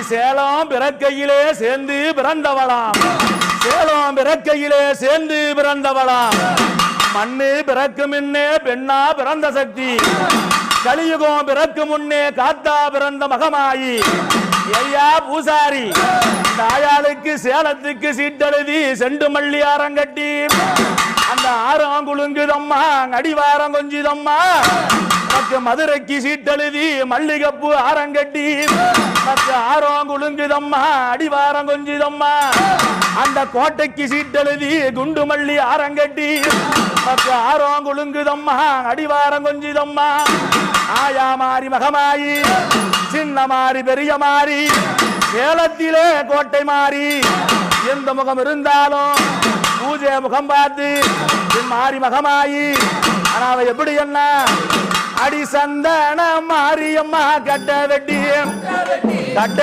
சேலம் பிறக்கையிலே சேர்ந்து பிறந்தவளாம் சேலம் பிறக்கையிலே சேர்ந்து பிறந்தவளாம் மண்ணு பிறக்கு முன்னே பெண்ணா பிறந்த சக்தி கலியுகம் பிறக்கு முன்னே காத்தா பிறந்த மகமாயி ஐயா பூசாரி தாயாளுக்கு சேலத்துக்கு சீட்டெழுதி செண்டு மல்லி ஆரங்கட்டி அந்த ஆறாம் குலுங்குதம்மா அடிவாரம் கொஞ்சிதம்மா மதுரைக்கு சீட்டெழுதி மல்லிகப்பு ஆரங்கட்டி ஆறாம் குலுங்குதம்மா அடிவாரம் கொஞ்சிதம்மா அந்த கோட்டைக்கு சீட்டெழுதி குண்டு மல்லி ஆரங்கட்டி ஆறாம் குலுங்குதம்மா அடிவாரம் கொஞ்சிதம்மா ஆயா மாறி மகமாயி சின்ன மாறி பெரிய மாறி சேலத்திலே கோட்டை மாறி எந்த முகம் இருந்தாலும் பூஜை முகம் பார்த்து மாறி மகமாயி ஆனா அவ எப்படி என்ன அடி சந்தன மாரியம்மா கட்ட வெட்டி கட்ட